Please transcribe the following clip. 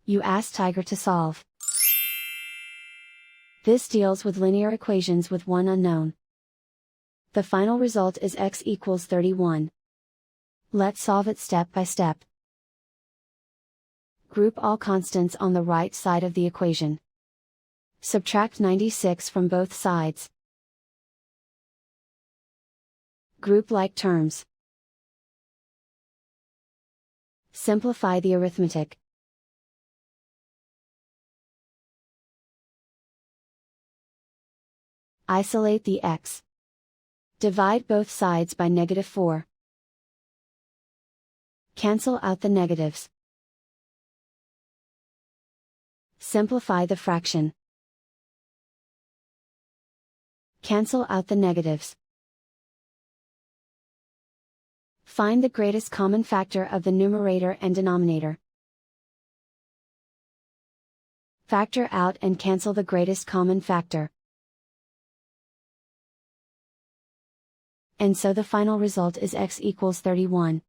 You ask Tiger to solve. This deals with linear equations with one unknown. The final result is x equals 31. Let's solve it step by step. Group all constants on the right side of the equation. Subtract 96 from both sides. Group like terms. Simplify the arithmetic. Isolate the x. Divide both sides by -4. Cancel out the negatives. Simplify the fraction. Cancel out the negatives. Find the greatest common factor of the numerator and denominator. Factor out and cancel the greatest common factor. And so the final result is x equals 31.